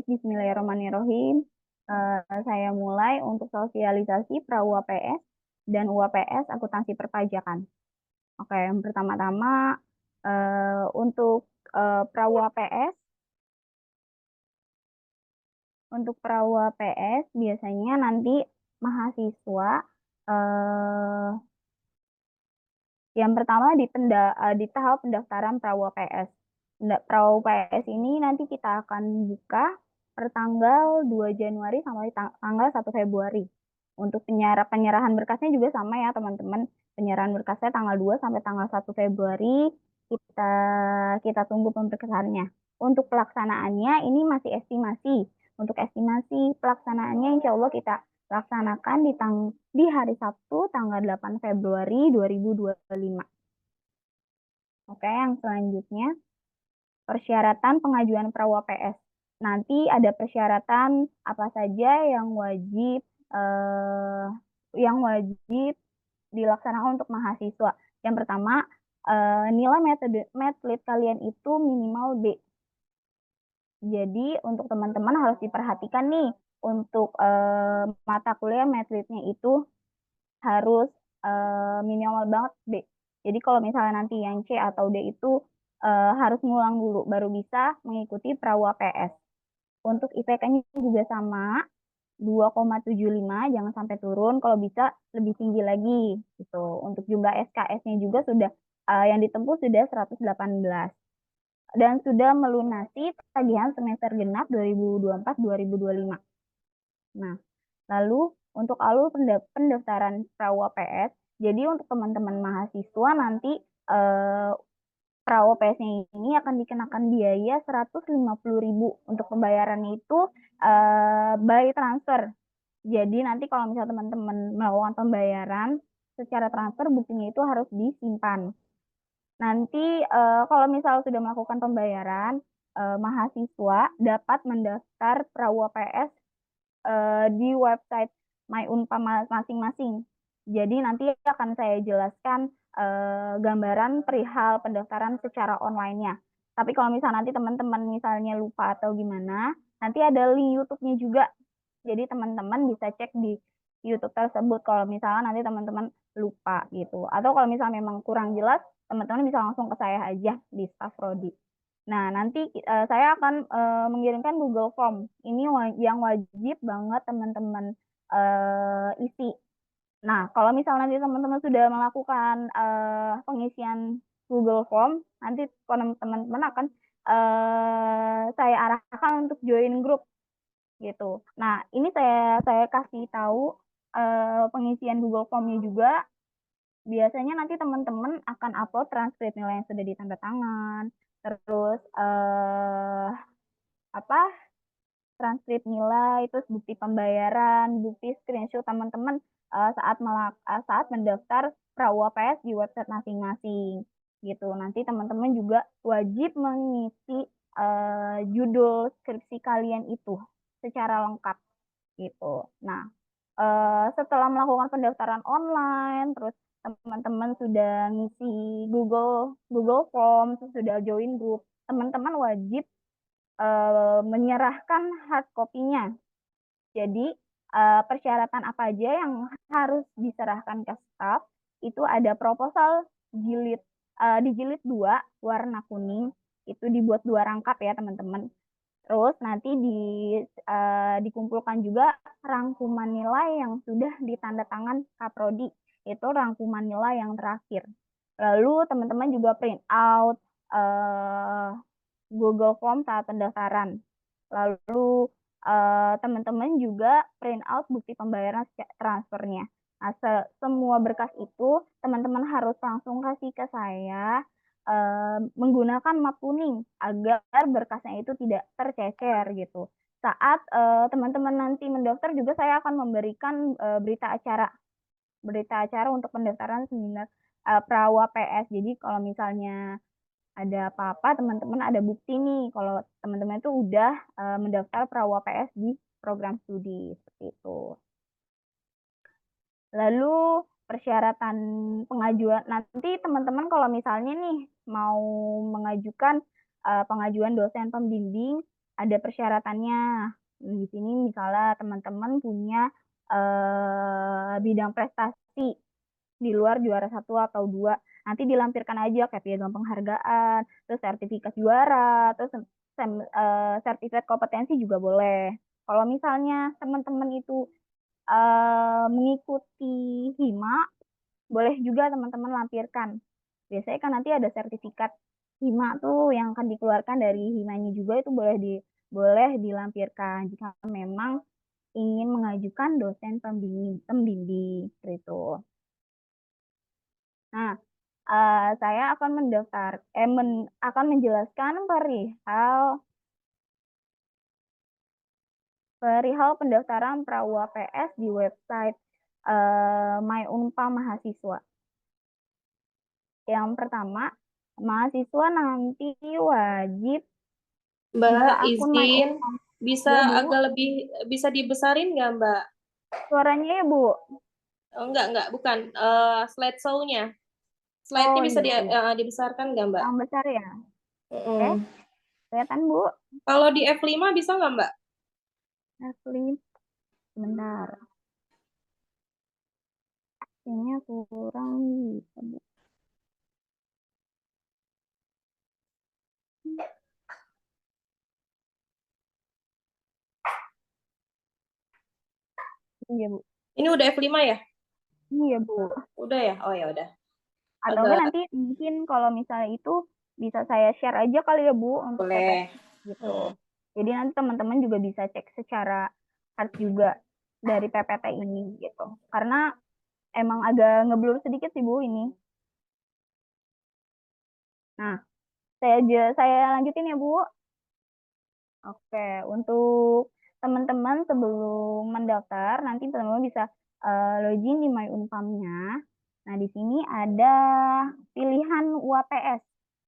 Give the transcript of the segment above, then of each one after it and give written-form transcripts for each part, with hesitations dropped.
Baik, bismillahirrahmanirrahim. Saya mulai untuk sosialisasi pra-UAPS dan UAPS akuntansi perpajakan. Oke, yang pertama-tama pra-UAPS, untuk pra-UAPS biasanya nanti mahasiswa eh, yang pertama di tahap pendaftaran pra-UAPS. Pra-UAPS ini nanti kita akan buka per tanggal 2 Januari sampai tanggal 1 Februari. Untuk penyerahan berkasnya juga sama ya teman-teman. Penyerahan berkasnya tanggal 2 sampai tanggal 1 Februari kita kita tunggu pemberkasannya. Untuk pelaksanaannya ini masih estimasi. Untuk estimasi pelaksanaannya insya Allah kita laksanakan di hari Sabtu tanggal 8 Februari 2025. Oke, yang selanjutnya persyaratan pengajuan pra-UAPS. Nanti ada persyaratan apa saja eh, yang wajib dilaksanakan untuk mahasiswa. Yang pertama, nilai matlit kalian itu minimal B. Jadi untuk teman-teman harus diperhatikan nih untuk mata kuliah matlitnya itu harus minimal banget B. Jadi kalau misalnya nanti yang C atau D itu harus ngulang dulu baru bisa mengikuti pra-UAPS. Untuk IPK-nya juga sama 2,75, jangan sampai turun, kalau bisa lebih tinggi lagi gitu. Untuk jumlah SKS-nya juga sudah yang ditempuh sudah 118 dan sudah melunasi tagihan semester genap 2024-2025. Nah, lalu untuk alur pendaftaran pra-UAPS, jadi untuk teman-teman mahasiswa nanti eh, pra-UAPS-nya ini akan dikenakan biaya 150.000. Untuk pembayarannya itu by transfer. Jadi nanti kalau misalnya teman-teman melakukan pembayaran secara transfer, buktinya itu harus disimpan. Nanti kalau misalnya sudah melakukan pembayaran, mahasiswa dapat mendaftar pra-UAPS di website MyUnpam masing-masing. Jadi nanti akan saya jelaskan gambaran perihal pendaftaran secara online-nya. Tapi kalau misalnya nanti teman-teman misalnya lupa atau gimana, nanti ada link YouTube-nya juga. Jadi teman-teman bisa cek di YouTube tersebut kalau misalnya nanti teman-teman lupa gitu. Atau kalau misalnya memang kurang jelas, teman-teman bisa langsung ke saya aja di Staff Prodi. Nah, nanti saya akan mengirimkan Google Form. Ini yang wajib banget teman-teman isi. Nah, kalau misalnya nanti teman-teman sudah melakukan pengisian Google Form, nanti teman-teman akan saya arahkan untuk join grup gitu. Nah, ini saya kasih tahu pengisian Google Form-nya juga. Biasanya nanti teman-teman akan upload transkrip nilai yang sudah ditanda tangan, terus apa transkrip nilai, terus bukti pembayaran, bukti screenshot teman-teman saat mendaftar pra-UAPS di website masing-masing gitu. Nanti teman-teman juga wajib mengisi judul skripsi kalian itu secara lengkap gitu. Nah, setelah melakukan pendaftaran online, terus teman-teman sudah ngisi Google Google Form, terus sudah join grup, teman-teman wajib menyerahkan hard copy-nya. Jadi persyaratan apa aja yang harus diserahkan ke staf itu ada proposal di jilid 2 warna kuning, itu dibuat 2 rangkap ya teman-teman. Terus nanti dikumpulkan juga rangkuman nilai yang sudah ditanda tangan Kaprodi, itu rangkuman nilai yang terakhir. Lalu teman-teman juga print out Google Form saat pendaftaran. Lalu teman-teman juga print out bukti pembayaran transfernya. Nah, semua berkas itu teman-teman harus langsung kasih ke saya menggunakan map kuning agar berkasnya itu tidak tercecer gitu. Saat teman-teman nanti mendaftar juga saya akan memberikan berita acara untuk pendaftaran seminar pra-UAPS. Jadi kalau misalnya ada apa-apa, teman-teman ada bukti nih kalau teman-teman itu udah mendaftar pra-UAPS di program studi seperti itu. Lalu persyaratan pengajuan, nanti teman-teman kalau misalnya nih mau mengajukan pengajuan dosen pembimbing, ada persyaratannya. Di sini misalnya teman-teman punya bidang prestasi di luar juara 1 atau 2, nanti dilampirkan aja kayak piagam penghargaan, terus sertifikat juara, terus sertifikat kompetensi juga boleh. Kalau misalnya teman-teman itu mengikuti HIMA, boleh juga teman-teman lampirkan. Biasanya kan nanti ada sertifikat HIMA tuh yang akan dikeluarkan dari HIMA-nya juga, itu boleh dilampirkan jika memang ingin mengajukan dosen pembimbing seperti itu. Nah, saya akan akan menjelaskan perihal pendaftaran pra-UAPS di website My Unpad Mahasiswa. Yang pertama, mahasiswa nanti wajib Mbak, buka akun My izin Unpad. bisa Ya, Bu. agak lebih bisa dibesarin nggak, Mbak? Suaranya ya, Bu. Oh, enggak, bukan. Slideshow-nya. Oh Slide-nya bisa iya, iya. dibesarkan nggak, Mbak? Yang besar ya. Oke, Mm. kelihatan, Bu. Kalau di F5 bisa nggak, Mbak? Asli, sebentar. Ini kurang bisa, Bu. Iya, Bu. Ini udah F5 ya? Iya, Bu. Udah ya? Oh ya udah. Atau Agak enggak nanti mungkin kalau misalnya itu bisa saya share aja kali ya, Bu, untuk boleh. PPT gitu. Jadi nanti teman-teman juga bisa cek secara hard juga dari PPT ini gitu. Karena emang agak ngeblur sedikit sih, Bu, ini. Nah, saya lanjutin ya, Bu. Oke, untuk teman-teman sebelum mendaftar, nanti teman-teman bisa login di My Unpam-nya. Nah, di sini ada pilihan UAPS.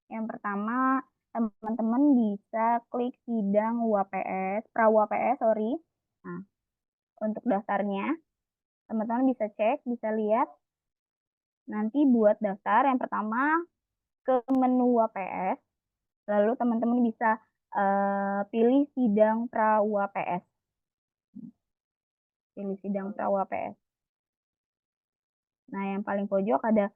Yang pertama, teman-teman bisa klik sidang UAPS, pra-UAPS, sorry. Nah, untuk daftarnya, teman-teman bisa cek, bisa lihat. Nanti buat daftar, yang pertama ke menu UAPS, lalu teman-teman bisa pilih sidang pra-UAPS. Pilih sidang pra-UAPS. Nah, yang paling pojok ada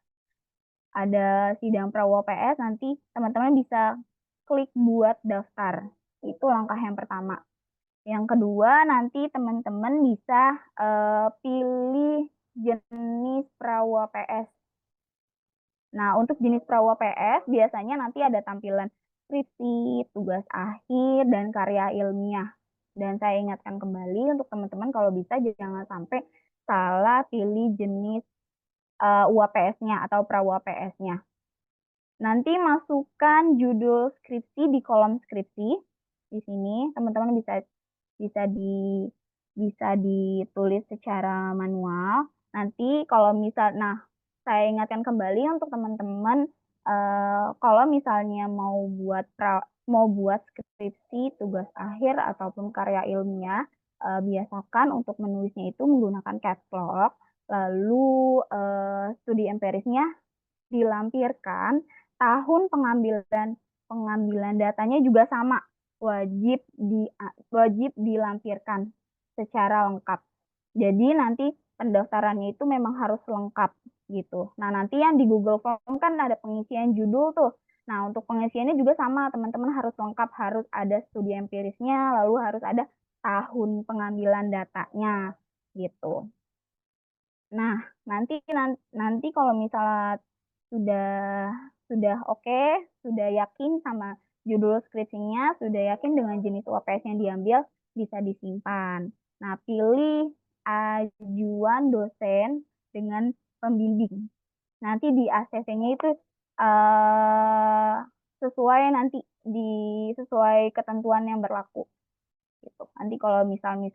sidang pra-UAPS, nanti teman-teman bisa klik buat daftar. Itu langkah yang pertama. Yang kedua, nanti teman-teman bisa pilih jenis pra-UAPS. Nah, untuk jenis pra-UAPS biasanya nanti ada tampilan skripsi, tugas akhir, dan karya ilmiah. Dan saya ingatkan kembali untuk teman-teman kalau bisa jangan sampai salah pilih jenis UAPS-nya atau pra-UAPS-nya. Nanti masukkan judul skripsi di kolom skripsi. Di sini teman-teman bisa di bisa ditulis secara manual. Nanti kalau nah, saya ingatkan kembali untuk teman-teman kalau misalnya mau buat skripsi, tugas akhir ataupun karya ilmiah, biasakan untuk menulisnya itu menggunakan caps lock. Lalu studi empirisnya dilampirkan, tahun pengambilan datanya juga sama, wajib dilampirkan secara lengkap. Jadi nanti pendaftarannya itu memang harus lengkap gitu. Nah, nanti yang di Google Form kan ada pengisian judul tuh. Nah, untuk pengisiannya juga sama, teman-teman harus lengkap, harus ada studi empirisnya, lalu harus ada tahun pengambilan datanya gitu. Nah, nanti kalau misalnya sudah sudah oke, sudah yakin sama judul skripsinya, sudah yakin dengan jenis UAPS yang diambil, bisa disimpan. Nah, pilih ajuan dosen dengan pembimbing. Nanti di ACC-nya itu eh, sesuai nanti di sesuai ketentuan yang berlaku gitu. Nanti kalau misalnya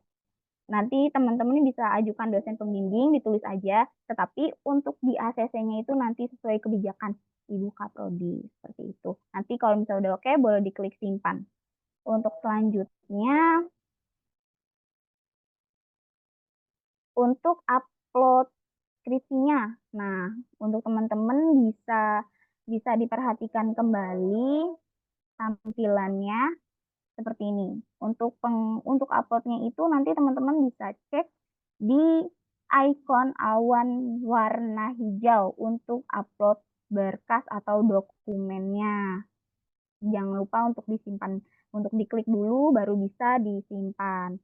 nanti teman-teman bisa ajukan dosen pembimbing, ditulis aja, tetapi untuk di ACC-nya itu nanti sesuai kebijakan Ibu Kaprodi, seperti itu. Nanti kalau misalnya udah oke, boleh diklik simpan. Untuk selanjutnya, untuk upload skripsinya. Nah, untuk teman-teman bisa diperhatikan kembali tampilannya seperti ini. Untuk uploadnya itu nanti teman-teman bisa cek di icon awan warna hijau untuk upload berkas atau dokumennya. Jangan lupa untuk disimpan, untuk diklik dulu baru bisa disimpan.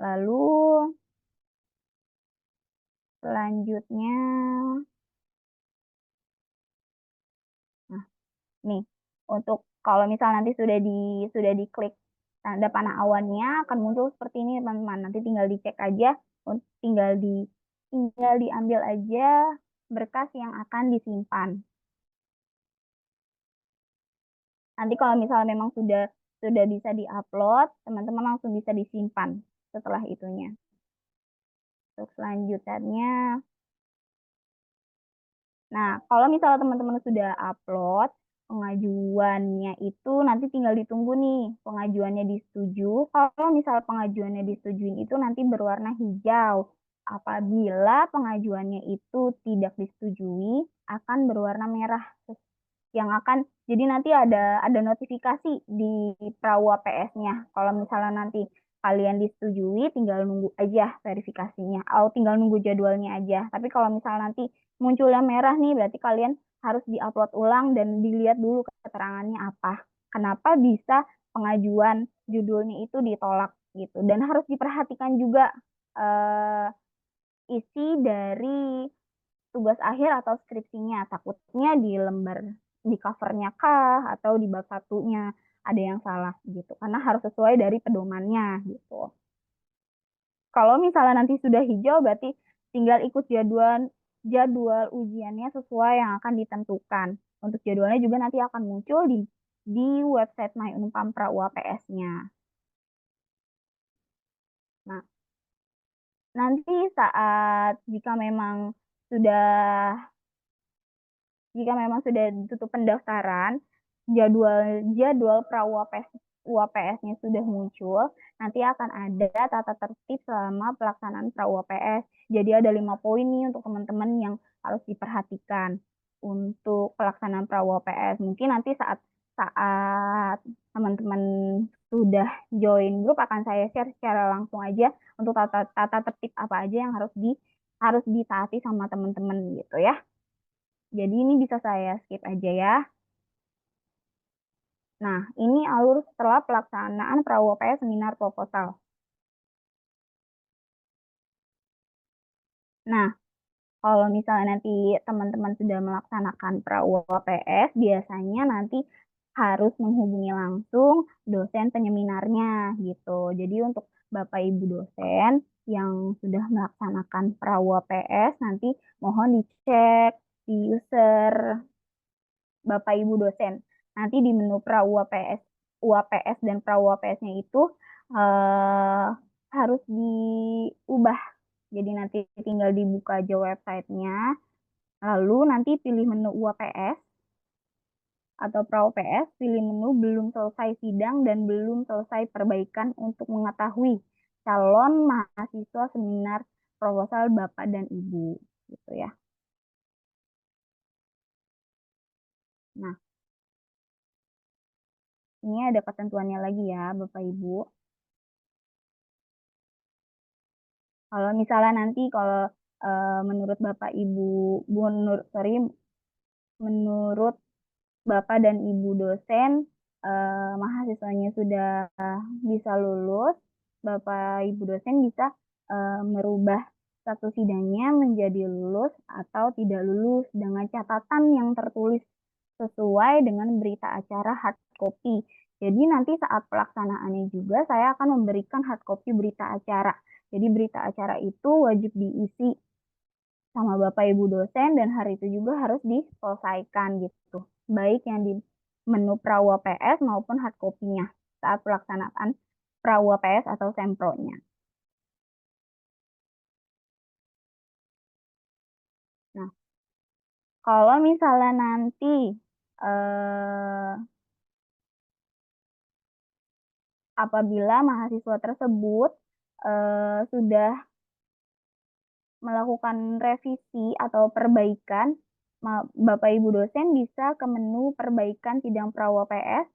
Lalu selanjutnya, nah nih untuk kalau misal nanti sudah diklik tanda panah awannya akan muncul seperti ini teman-teman. Nanti tinggal dicek aja, tinggal diambil aja berkas yang akan disimpan. Nanti kalau misalnya memang sudah bisa diupload, teman-teman langsung bisa disimpan setelah itunya. Untuk selanjutnya, nah kalau misalnya teman-teman sudah upload, pengajuannya itu nanti tinggal ditunggu nih, pengajuannya disetujui. Kalau misalnya pengajuannya disetujuin itu nanti berwarna hijau. Apabila pengajuannya itu tidak disetujui, akan berwarna merah yang akan jadi nanti ada notifikasi di Prawa PS-nya. Kalau misalnya nanti kalian disetujui, tinggal nunggu aja verifikasinya, atau tinggal nunggu jadwalnya aja. Tapi kalau misalnya nanti munculnya merah nih, berarti kalian harus diupload ulang dan dilihat dulu keterangannya apa. Kenapa bisa pengajuan judulnya itu ditolak gitu. Dan harus diperhatikan juga isi dari tugas akhir atau skripsinya. Takutnya di covernya kah atau di bab satunya ada yang salah gitu. Karena harus sesuai dari pedomannya gitu. Kalau misalnya nanti sudah hijau berarti tinggal ikut jadwal ujiannya sesuai yang akan ditentukan. Untuk jadwalnya juga nanti akan muncul di website My Unpam Pra UAPS-nya. Nah, nanti saat sudah jika memang sudah ditutup pendaftaran, jadwal pra UAPS-nya sudah muncul, nanti akan ada tata tertib selama pelaksanaan pra UAPS. Jadi ada 5 poin nih untuk teman-teman yang harus diperhatikan untuk pelaksanaan pra UAPS. Mungkin nanti saat teman-teman sudah join grup akan saya share secara langsung aja untuk tata tertib apa aja yang harus ditaati sama teman-teman gitu ya. Jadi ini bisa saya skip aja ya. Nah, ini alur setelah pelaksanaan pra-UAPS seminar proposal. Nah, kalau misalnya nanti teman-teman sudah melaksanakan pra-UAPS, biasanya nanti harus menghubungi langsung dosen penyeminarnya gitu. Jadi untuk Bapak Ibu dosen yang sudah melaksanakan pra-UAPS, nanti mohon dicek di user Bapak Ibu dosen. Nanti di menu UAPS dan pra UAPS-nya itu harus diubah. Jadi nanti tinggal dibuka aja websitenya, lalu nanti pilih menu UAPS atau pra UAPS, pilih menu belum selesai sidang dan belum selesai perbaikan untuk mengetahui calon mahasiswa seminar proposal Bapak dan Ibu gitu ya. Nah, ini ada ketentuannya lagi ya, Bapak Ibu. Kalau misalnya nanti kalau menurut Bapak Ibu, menurut Bapak dan Ibu dosen, mahasiswanya sudah bisa lulus, Bapak Ibu dosen bisa merubah status sidangnya menjadi lulus atau tidak lulus dengan catatan yang tertulis sesuai dengan berita acara hard copy. Jadi nanti saat pelaksanaannya juga saya akan memberikan hard copy berita acara. Jadi berita acara itu wajib diisi sama Bapak Ibu dosen dan hari itu juga harus diselesaikan gitu. Baik yang di menu Prawa PS maupun hard copy-nya saat pelaksanaan Prawa PS atau Sempro-nya. Nah, kalau misalnya nanti apabila mahasiswa tersebut sudah melakukan revisi atau perbaikan, Bapak Ibu dosen bisa ke menu perbaikan sidang Prawa PS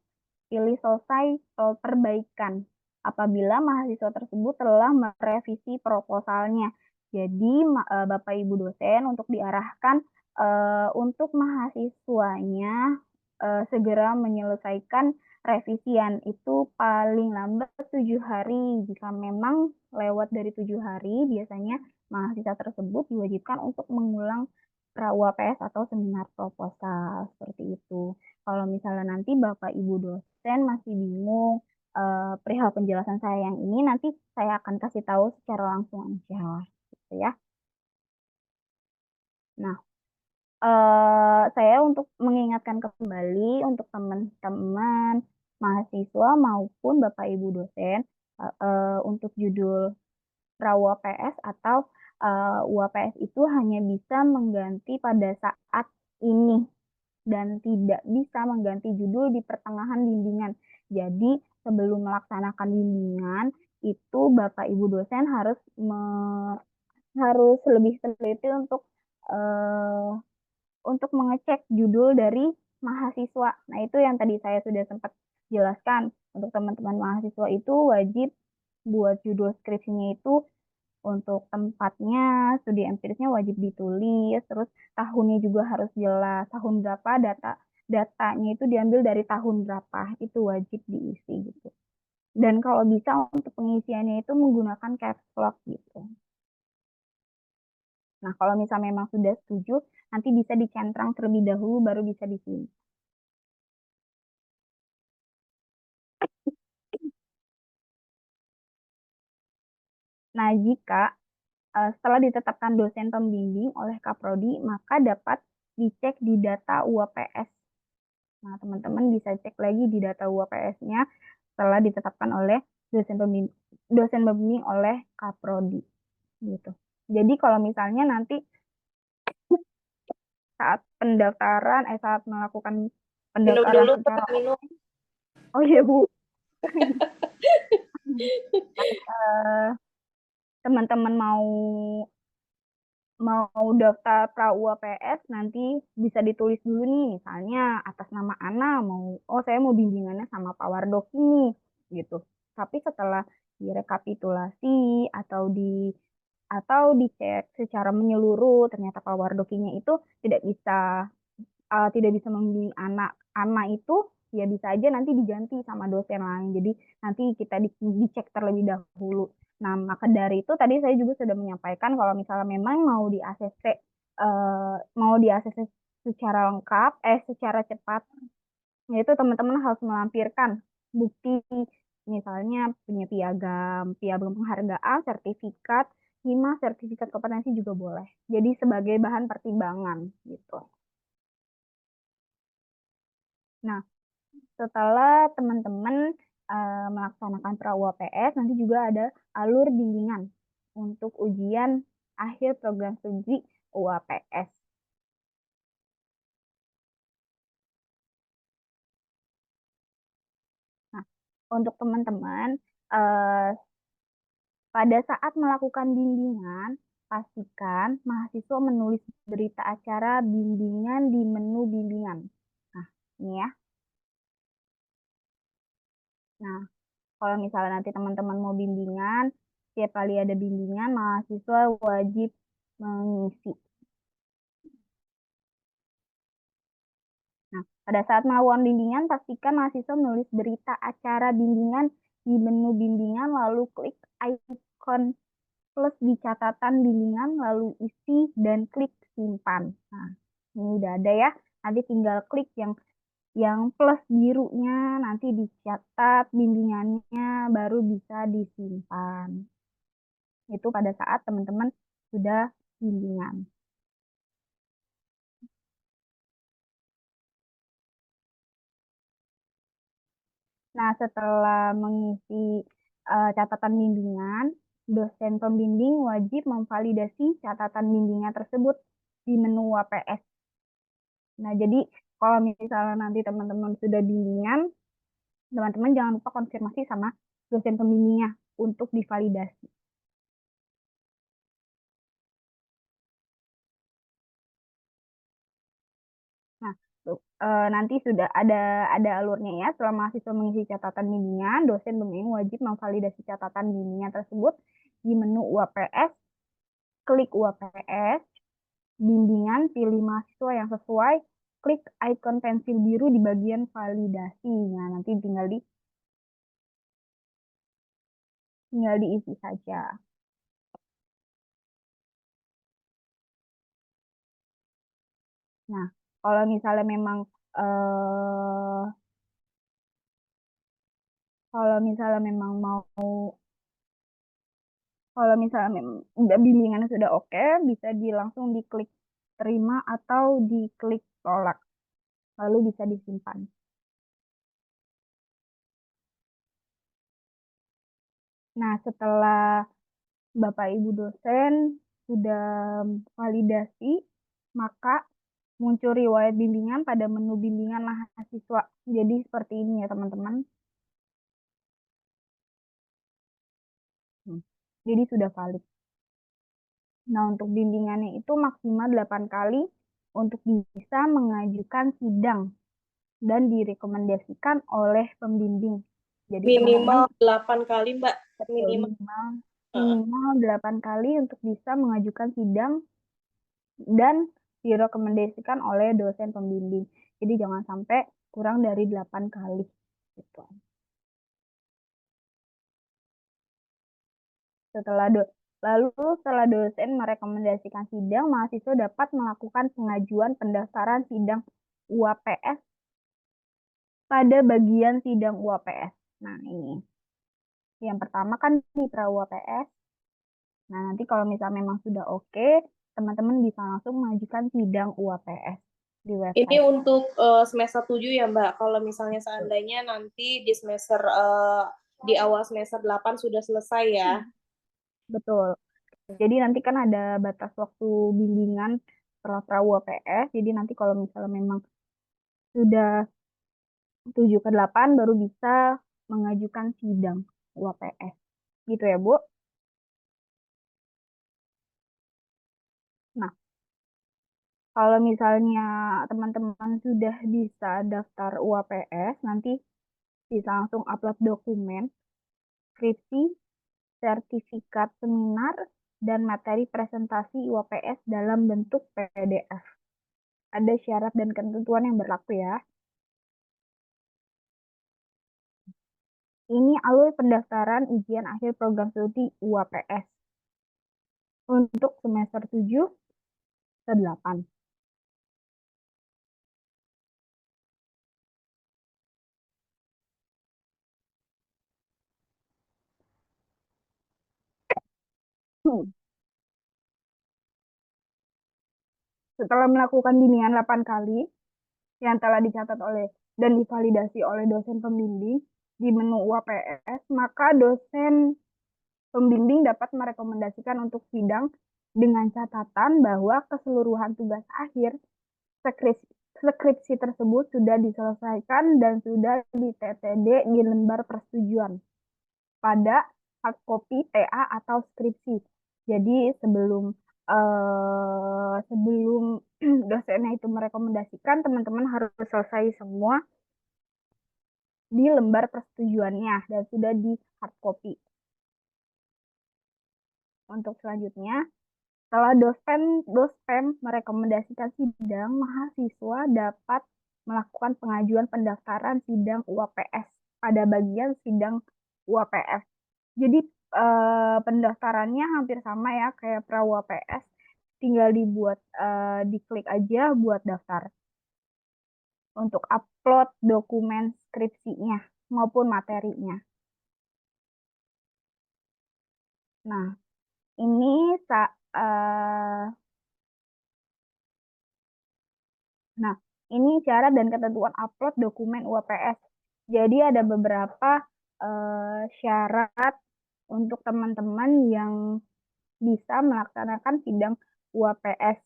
pilih selesai perbaikan apabila mahasiswa tersebut telah merevisi proposalnya. Jadi, Bapak Ibu dosen untuk diarahkan untuk mahasiswanya segera menyelesaikan revisian itu paling lambat 7 hari. Jika memang lewat dari 7 hari, biasanya mahasiswa tersebut diwajibkan untuk mengulang pra-UAPS atau seminar proposal seperti itu. Kalau misalnya nanti Bapak Ibu dosen masih bingung perihal penjelasan saya yang ini, nanti saya akan kasih tahu secara langsung aja, gitu ya. Nah, saya untuk mengingatkan kembali untuk teman-teman mahasiswa maupun Bapak Ibu dosen untuk judul pra-UAPS atau UAPS itu hanya bisa mengganti pada saat ini dan tidak bisa mengganti judul di pertengahan bimbingan. Jadi sebelum melaksanakan bimbingan itu Bapak Ibu dosen harus lebih teliti untuk mengecek judul dari mahasiswa. Nah, itu yang tadi saya sudah sempat jelaskan. Untuk teman-teman mahasiswa itu wajib buat judul skripsinya itu untuk tempatnya, studi empirisnya wajib ditulis, terus tahunnya juga harus jelas, tahun berapa datanya itu diambil dari tahun berapa, itu wajib diisi gitu. Dan kalau bisa untuk pengisiannya itu menggunakan caps lock gitu. Nah, kalau misalnya memang sudah setuju, nanti bisa dicentrang terlebih dahulu baru bisa disimpan. Nah, jika setelah ditetapkan dosen pembimbing oleh Kaprodi, maka dapat dicek di data UAPS. Nah, teman-teman bisa cek lagi di data UAPS-nya setelah ditetapkan oleh dosen pembimbing oleh Kaprodi gitu. Jadi kalau misalnya nanti saat melakukan Minum pendaftaran dulu, secara minum. oh iya Bu. Eh, teman-teman mau daftar pra UAPS nanti bisa ditulis dulu nih misalnya atas nama Ana saya mau bimbingannya sama Pak Wardoki nih gitu. Tapi setelah direkapitulasi atau dicek secara menyeluruh ternyata Pak Wardokinya itu tidak bisa membimbing anak itu ya bisa aja nanti diganti sama dosen lain. Jadi nanti kita dicek terlebih dahulu. Nah, maka dari itu tadi saya juga sudah menyampaikan kalau misalnya memang mau di ACC secara lengkap, secara cepat, yaitu teman-teman harus melampirkan bukti misalnya punya piagam penghargaan, sertifikat, sertifikat kompetensi juga boleh. Jadi sebagai bahan pertimbangan gitu. Nah, setelah teman-teman melaksanakan pra-UAPS, nanti juga ada alur bimbingan untuk ujian akhir program studi UAPS. Nah, untuk teman-teman, pada saat melakukan bimbingan, pastikan mahasiswa menulis berita acara bimbingan di menu bimbingan. Nah, ini ya. Nah, kalau misalnya nanti teman-teman mau bimbingan, setiap kali ada bimbingan, mahasiswa wajib mengisi. Nah, pada saat melakukan bimbingan, pastikan mahasiswa menulis berita acara bimbingan di menu bimbingan, lalu klik ikon plus di catatan bimbingan, lalu isi dan klik simpan. Nah, ini udah ada ya. Nanti tinggal klik yang plus birunya, nanti dicatat bimbingannya, baru bisa disimpan. Itu pada saat teman-teman sudah bimbingan. Nah, setelah mengisi catatan bimbingan, dosen pembimbing wajib memvalidasi catatan bimbingan tersebut di menu APS. Nah, jadi kalau misalnya nanti teman-teman sudah bimbingan, teman-teman jangan lupa konfirmasi sama dosen pembimbingnya untuk divalidasi. Nah, nanti sudah ada alurnya ya. Setelah mahasiswa mengisi catatan bimbingan, dosen pembimbing wajib memvalidasi catatan bimbingan tersebut di menu UAPS. Klik UAPS, bimbingan, pilih mahasiswa yang sesuai, klik icon pensil biru di bagian validasi. Nah, nanti tinggal diisi saja. Nah, kalau misalnya memang eh, kalau misalnya memang mau kalau misalnya bimbingannya sudah oke, bisa langsung diklik terima atau diklik tolak, lalu bisa disimpan. Nah, setelah Bapak Ibu dosen sudah validasi, maka muncul riwayat bimbingan pada menu bimbingan mahasiswa. Jadi seperti ini ya teman-teman. Jadi sudah valid. Nah, untuk bimbingannya itu maksimal 8 kali untuk bisa mengajukan sidang dan direkomendasikan oleh pembimbing. Jadi teman-teman Minimal 8 kali, Mbak. Minimal. minimal Heeh. minimal 8 kali untuk bisa mengajukan sidang dan direkomendasikan oleh dosen pembimbing. Jadi jangan sampai kurang dari 8 kali. Gitu. Lalu setelah dosen merekomendasikan sidang, mahasiswa dapat melakukan pengajuan pendaftaran sidang UAPS pada bagian sidang UAPS. Nah, ini. Yang pertama kan di pra UAPS. Nah, nanti kalau misalnya memang sudah oke, teman-teman bisa langsung mengajukan sidang UAPS di Ini website. untuk semester 7 ya, Mbak. Kalau misalnya seandainya nanti di semester di awal semester 8 sudah selesai ya. Betul. Jadi nanti kan ada batas waktu bimbingan setelah pra UAPS. Jadi nanti kalau misalnya memang sudah 7 ke 8 baru bisa mengajukan sidang UAPS. Gitu ya, Bu. Nah, kalau misalnya teman-teman sudah bisa daftar UAPS, nanti bisa langsung upload dokumen, skripsi, sertifikat seminar, dan materi presentasi UAPS dalam bentuk PDF. Ada syarat dan ketentuan yang berlaku ya. Ini alur pendaftaran ujian akhir program studi UAPS untuk semester 7 ke 8. Setelah melakukan bimbingan 8 kali yang telah dicatat oleh dan divalidasi oleh dosen pembimbing di menu UAPS, maka dosen pembimbing dapat merekomendasikan untuk sidang dengan catatan bahwa keseluruhan tugas akhir skripsi tersebut sudah diselesaikan dan sudah di-TTD di lembar persetujuan pada hard copy TA atau skripsi. Jadi sebelum dosennya itu merekomendasikan, teman-teman harus selesai semua di lembar persetujuannya dan sudah di hard copy. Untuk selanjutnya, setelah dospem merekomendasikan sidang, mahasiswa dapat melakukan pengajuan pendaftaran sidang UAPS pada bagian sidang UAPS. Jadi pendaftarannya hampir sama ya kayak pra UAPS, tinggal diklik aja buat daftar untuk upload dokumen skripsinya maupun materinya. Nah, ini Nah, ini syarat dan ketentuan upload dokumen UAPS. Jadi ada beberapa syarat untuk teman-teman yang bisa melaksanakan sidang UAPS.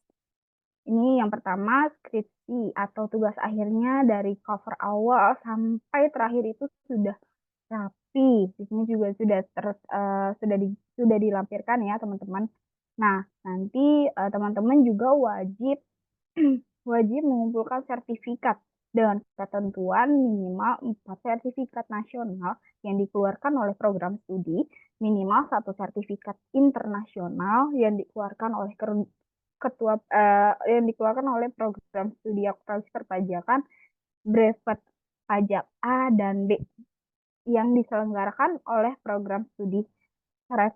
Ini yang pertama, skripsi atau tugas akhirnya dari cover awal sampai terakhir itu sudah rapi. Di sini juga sudah dilampirkan ya, teman-teman. Nah, nanti teman-teman juga wajib wajib mengumpulkan sertifikat dengan ketentuan minimal 4 sertifikat nasional yang dikeluarkan oleh program studi, minimal 1 sertifikat internasional yang dikeluarkan oleh yang dikeluarkan oleh program studi akuntansi perpajakan brevet pajak A dan B yang diselenggarakan oleh program studi.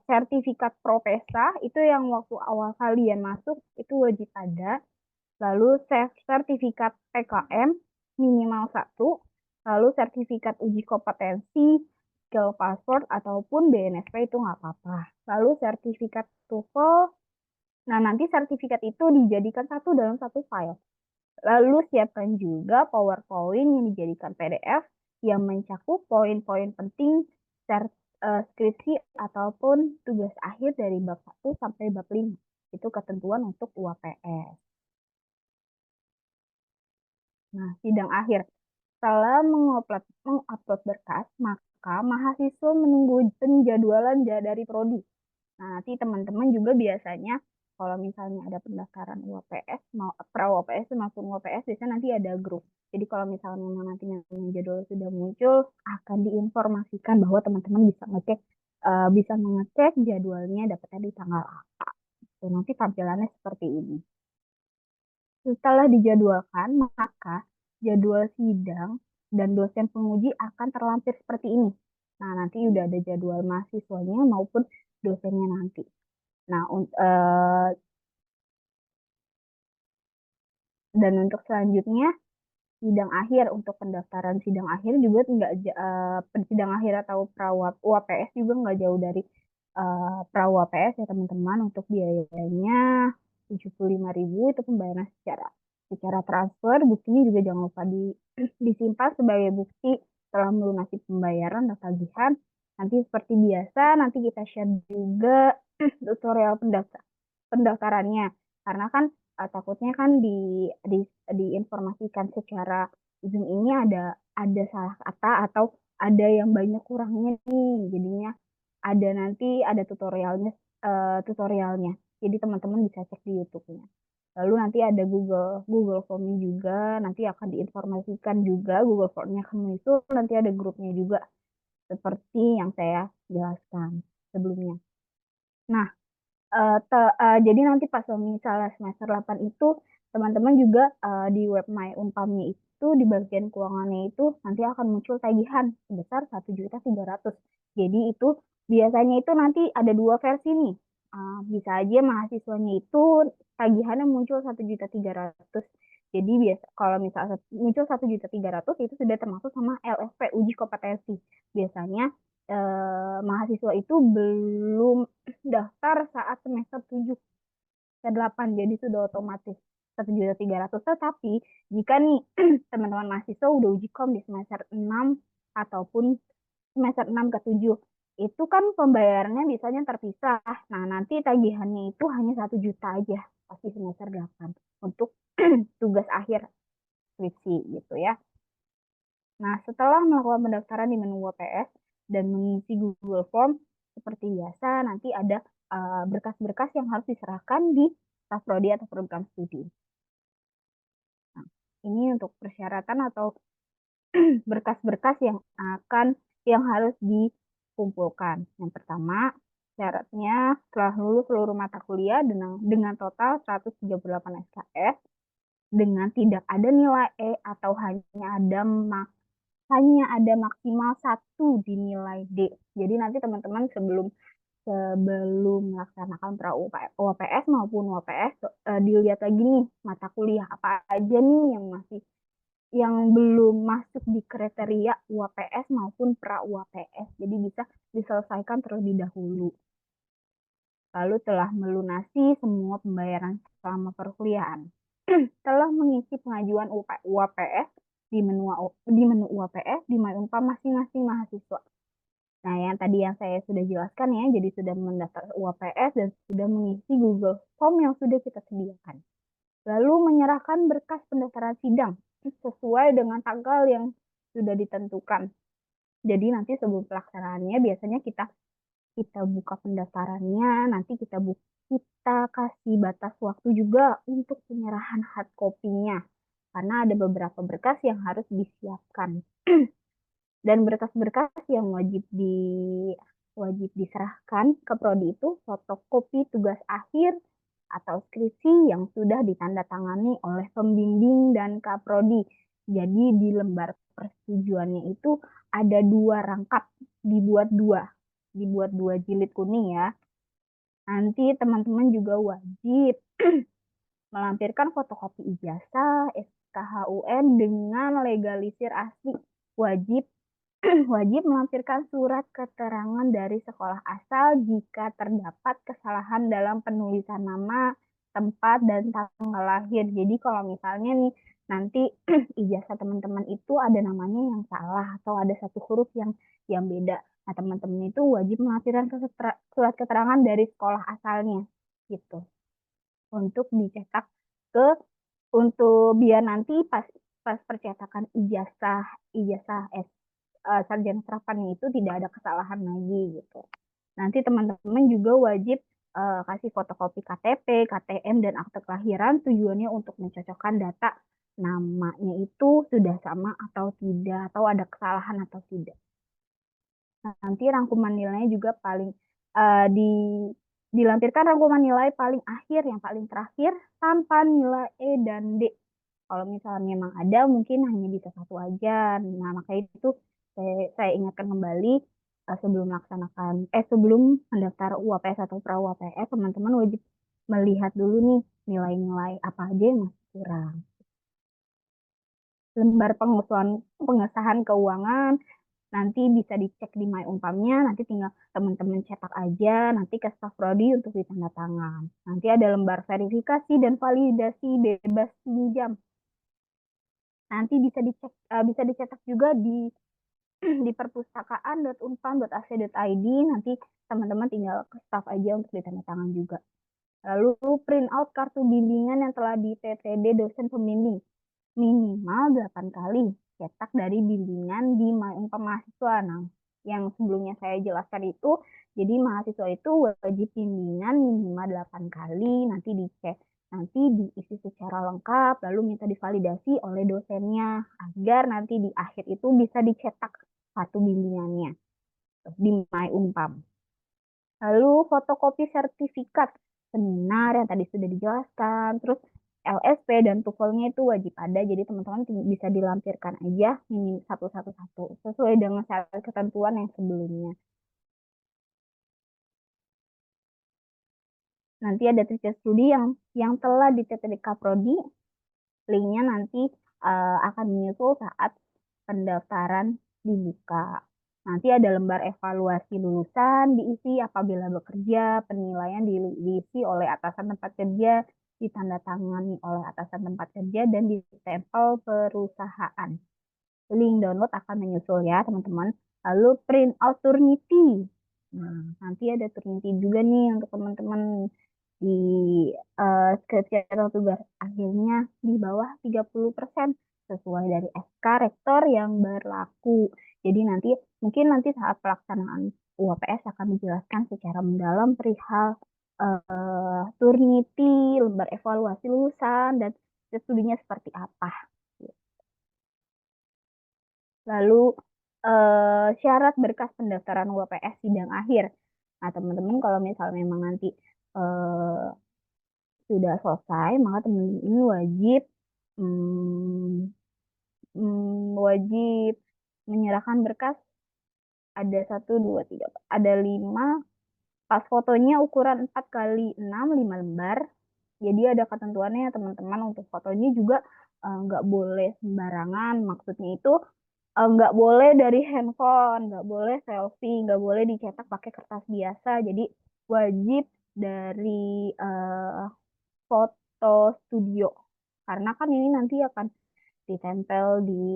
Sertifikat Propesa itu yang waktu awal kalian masuk itu wajib ada. Lalu sertifikat PKM minimal 1, lalu sertifikat uji kompetensi, skill passport ataupun BNSP itu nggak apa-apa. Lalu sertifikat TOEFL, nah nanti sertifikat itu dijadikan satu dalam satu file. Lalu siapkan juga PowerPoint yang dijadikan PDF yang mencakup poin-poin penting skripsi ataupun tugas akhir dari bab 1 sampai bab 5. Itu ketentuan untuk UAPS. Nah, sidang akhir. Setelah mengupload berkas, maka mahasiswa menunggu penjadwalan dari prodi. Nah, nanti teman-teman juga biasanya kalau misalnya ada pendaftaran UAPS, mau pra UAPS maupun UAPS, biasanya nanti ada grup. Jadi kalau misalnya memang nanti jadwal sudah muncul, akan diinformasikan bahwa teman-teman bisa mengecek jadwalnya dapatnya di tanggal apa. Dan nanti tampilannya seperti ini. Setelah dijadwalkan, maka jadwal sidang dan dosen penguji akan terlampir seperti ini. Nah, nanti udah ada jadwal mahasiswanya maupun dosennya nanti. Nah, dan untuk selanjutnya sidang akhir untuk pendaftaran sidang akhir juga nggak sidang akhir atau pra UAPS juga nggak jauh dari pra UAPS ya teman-teman. Untuk biayanya 75.000 itu pembayaran secara transfer. Buktinya juga jangan lupa disimpan sebagai bukti telah melunasi pembayaran dan tagihan. Nanti seperti biasa nanti kita share juga tutorial pendaftarannya karena kan takutnya kan di diinformasikan secara Zoom ini ada salah kata atau ada yang banyak kurangnya nih, jadinya ada tutorialnya, jadi teman-teman bisa cek di YouTube-nya. Lalu nanti ada Google Form juga, nanti akan diinformasikan juga Google Form-nya kamu itu nanti ada grupnya juga seperti yang saya jelaskan sebelumnya. Nah, jadi nanti pas misalnya semester 8 itu teman-teman juga di web My Umpamnya itu di bagian keuangannya itu nanti akan muncul tagihan sebesar 1.300.000. Jadi itu biasanya itu nanti ada dua versi nih. Bisa aja mahasiswanya itu tagihannya muncul 1.300.000. Jadi biasa kalau misalnya muncul 1.300.000 itu sudah termasuk sama LSP uji kompetensi. Biasanya mahasiswa itu belum daftar saat semester 7 ke 8, jadi sudah otomatis 1.300.000. Tetapi jika nih teman-teman mahasiswa udah uji kom di semester 6 ataupun semester 6 ke 7, itu kan pembayarannya biasanya terpisah. Nah, nanti tagihannya itu hanya 1 juta aja pasti semester 8 untuk tugas akhir skripsi gitu ya. Nah, setelah melakukan pendaftaran di menu WPS dan mengisi Google Form, seperti biasa nanti ada berkas-berkas yang harus diserahkan di staf prodi atau program studi. Nah, ini untuk persyaratan atau berkas-berkas yang harus dikumpulkan. Yang pertama, syaratnya setelah lulus seluruh mata kuliah dengan total 138 SKS dengan tidak ada nilai E atau hanya ada maksimal 1 di nilai D. Jadi nanti teman-teman sebelum melaksanakan pra UAPS maupun UAPS dilihat lagi nih mata kuliah apa aja nih yang belum masuk di kriteria UAPS maupun pra UAPS. Jadi bisa diselesaikan terlebih dahulu. Lalu telah melunasi semua pembayaran selama perkuliahan. Telah mengisi pengajuan UAPS di menu UAPS di MyUnpam masing-masing mahasiswa. Nah, yang tadi yang saya sudah jelaskan ya, jadi sudah mendaftar UAPS dan sudah mengisi Google Form yang sudah kita sediakan. Lalu menyerahkan berkas pendaftaran sidang sesuai dengan tanggal yang sudah ditentukan. Jadi nanti sebelum pelaksanaannya biasanya kita buka pendaftarannya, nanti kita kasih batas waktu juga untuk penyerahan hard copy-nya. karena ada beberapa berkas yang harus disiapkan. Dan berkas-berkas yang wajib diserahkan ke prodi itu fotokopi tugas akhir atau skripsi yang sudah ditandatangani oleh pembimbing dan kaprodi. Jadi di lembar persetujuannya itu ada 2 rangkap, dibuat dua jilid kuning ya. Nanti teman-teman juga wajib melampirkan fotokopi ijazah, SKHUN dengan legalisir asli. Wajib wajib melampirkan surat keterangan dari sekolah asal jika terdapat kesalahan dalam penulisan nama, tempat, dan tanggal lahir. Jadi kalau misalnya nih nanti ijazah teman-teman itu ada namanya yang salah atau ada satu huruf yang beda. Nah, teman-teman itu wajib melampirkan surat keterangan dari sekolah asalnya gitu untuk dicetak ke untuk biar nanti pas pas percetakan ijazah sarjana serapannya itu tidak ada kesalahan lagi gitu. Nanti teman-teman juga wajib kasih fotokopi KTP, KTM, dan akte kelahiran tujuannya untuk mencocokkan data namanya itu sudah sama atau tidak, atau ada kesalahan atau tidak. Nanti rangkuman nilainya juga paling dilampirkan rangkuman nilai paling akhir, yang paling terakhir tanpa nilai E dan D. Kalau misalnya memang ada, mungkin hanya bisa satu aja. Nah, makanya itu saya ingatkan kembali sebelum mendaftar UAPS atau pra UAPS, teman-teman wajib melihat dulu nih nilai-nilai apa aja yang masih kurang. Lembar pengesahan keuangan nanti bisa dicek di My Umpamnya, nanti tinggal teman-teman cetak aja, nanti ke staf prodi untuk ditanda tangan. Nanti ada lembar verifikasi dan validasi bebas pinjam. Nanti bisa dicetak juga di perpustakaan.unpam.ac.id. Nanti teman-teman tinggal ke staf aja untuk ditanda tangan juga. Lalu print out kartu bimbingan yang telah di TTD dosen pembimbing minimal 8 kali cetak dari bimbingan di My Umpam mahasiswa. Nah, yang sebelumnya saya jelaskan itu, jadi mahasiswa itu wajib bimbingan minimal 8 kali, nanti diisi secara lengkap, lalu minta divalidasi oleh dosennya, agar nanti di akhir itu bisa dicetak satu bimbingannya di My Umpam. Lalu fotokopi sertifikat seminar yang tadi sudah dijelaskan, terus LSP dan TOEFL-nya itu wajib ada, jadi teman-teman bisa dilampirkan aja minim satu sesuai dengan syarat ketentuan yang sebelumnya. Nanti ada tesis studi yang telah di TTDK Prodi, linknya nanti akan menyusul saat pendaftaran dibuka. Nanti ada lembar evaluasi lulusan diisi apabila bekerja, penilaian diisi oleh atasan tempat kerja, ditandatangani oleh atasan tempat kerja, dan ditempel perusahaan. Link download akan menyusul ya teman-teman. Lalu print out Turnitin. Nah, nanti ada Turnitin juga nih untuk teman-teman di skripsi atau tugas akhirnya di bawah 30% sesuai dari SK rektor yang berlaku. Jadi mungkin nanti saat pelaksanaan UAPS akan dijelaskan secara mendalam perihal Turniti, lembar evaluasi lulusan, dan studinya seperti apa. Lalu syarat berkas pendaftaran UAPS sidang akhir. Nah, teman-teman kalau misalnya memang nanti sudah selesai, maka teman-teman wajib menyerahkan berkas. Ada 1, 2, 3, ada 5. Pas fotonya ukuran 4x6, 5 lembar. Jadi ada ketentuannya ya teman-teman, untuk fotonya juga nggak boleh sembarangan. Maksudnya itu nggak boleh dari handphone, nggak boleh selfie, nggak boleh dicetak pakai kertas biasa. Jadi wajib dari foto studio, karena kan ini nanti akan ditempel di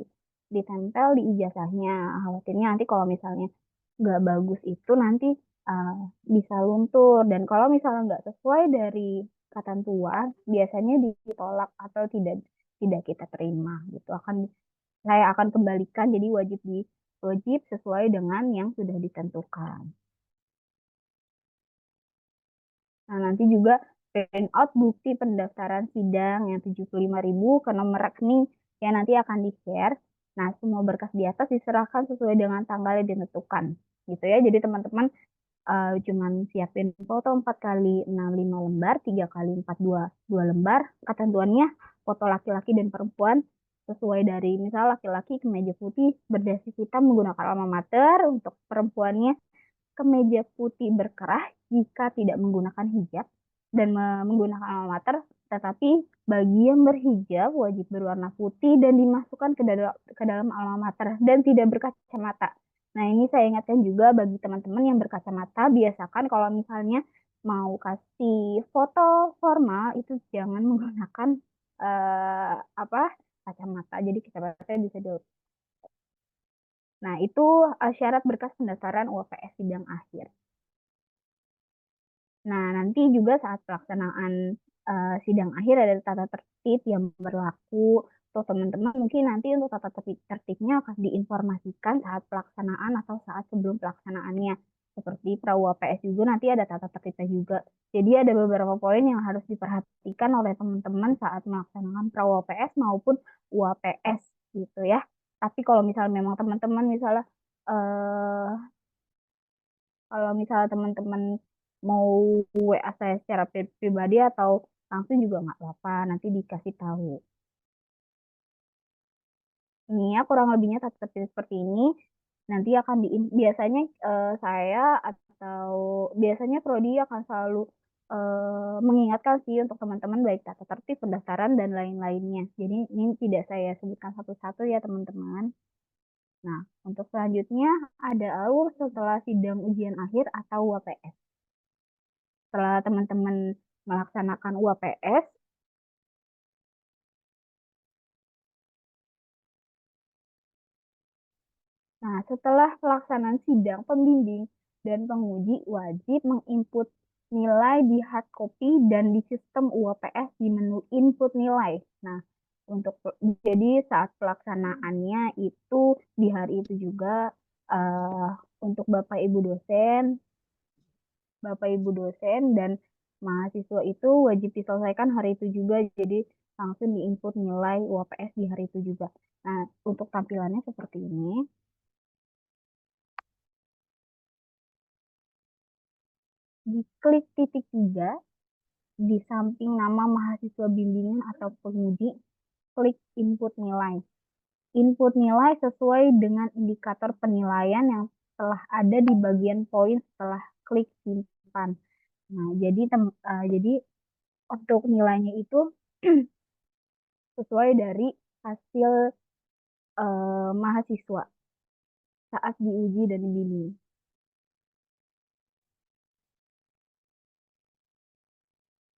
ijazahnya. Khawatirnya nanti kalau misalnya nggak bagus itu nanti uh, bisa luntur, dan kalau misalnya nggak sesuai dari ketentuan biasanya ditolak atau tidak kita terima gitu. Saya akan kembalikan, jadi wajib sesuai dengan yang sudah ditentukan. Nah, nanti juga print out bukti pendaftaran sidang yang 75.000 ke nomor rekening yang nanti akan di-share. Nah, semua berkas di atas diserahkan sesuai dengan tanggal yang ditentukan. Gitu ya. Jadi teman-teman cuman siapin foto 4 kali 6 5 lembar, 3 kali 4 2 lembar. Ketentuannya foto laki-laki dan perempuan sesuai dari misal laki-laki kemeja putih berdasi hitam menggunakan alma mater, untuk perempuannya kemeja putih berkerah jika tidak menggunakan hijab dan menggunakan alma mater, tetapi bagi yang berhijab wajib berwarna putih dan dimasukkan ke dalam alma mater dan tidak berkacamata. Nah, ini saya ingatkan juga bagi teman-teman yang berkacamata, biasakan kalau misalnya mau kasih foto formal itu jangan menggunakan apa kacamata. Jadi kacamata bisa di. Nah, itu syarat berkas pendaftaran UAPS sidang akhir. Nah, nanti juga saat pelaksanaan sidang akhir ada tata tertib yang berlaku. Untuk teman-teman mungkin nanti untuk tata tertibnya akan diinformasikan saat pelaksanaan atau saat sebelum pelaksanaannya. Seperti pra UAPS juga nanti ada tata tertibnya juga. Jadi ada beberapa poin yang harus diperhatikan oleh teman-teman saat melaksanakan pra UAPS maupun UAPS gitu ya. Tapi kalau misalnya memang teman-teman misalnya eh, kalau misalnya teman-teman mau WA saya secara pribadi atau langsung juga nggak apa-apa, nanti dikasih tahu. Ini ya kurang lebihnya tata tertib seperti ini. Nanti akan biasanya saya atau biasanya prodi akan selalu mengingatkan sih untuk teman-teman baik tata tertib, pendaftaran dan lain-lainnya. Jadi ini tidak saya sebutkan satu-satu ya teman-teman. Nah, untuk selanjutnya ada alur setelah sidang ujian akhir atau UAPS. Setelah teman-teman melaksanakan UAPS, nah setelah pelaksanaan sidang, pembimbing dan penguji wajib menginput nilai di hard copy dan di sistem UAPS di menu input nilai. Nah, untuk jadi saat pelaksanaannya itu di hari itu juga eh, untuk Bapak Ibu dosen dan mahasiswa itu wajib diselesaikan hari itu juga. Jadi langsung diinput nilai UAPS di hari itu juga. Nah, untuk tampilannya seperti ini. Diklik titik 3 di samping nama mahasiswa bimbingan atau penguji, klik input nilai. Input nilai sesuai dengan indikator penilaian yang telah ada di bagian poin setelah klik simpan. Nah, jadi untuk nilainya itu sesuai dari hasil mahasiswa saat diuji dan dibimbing.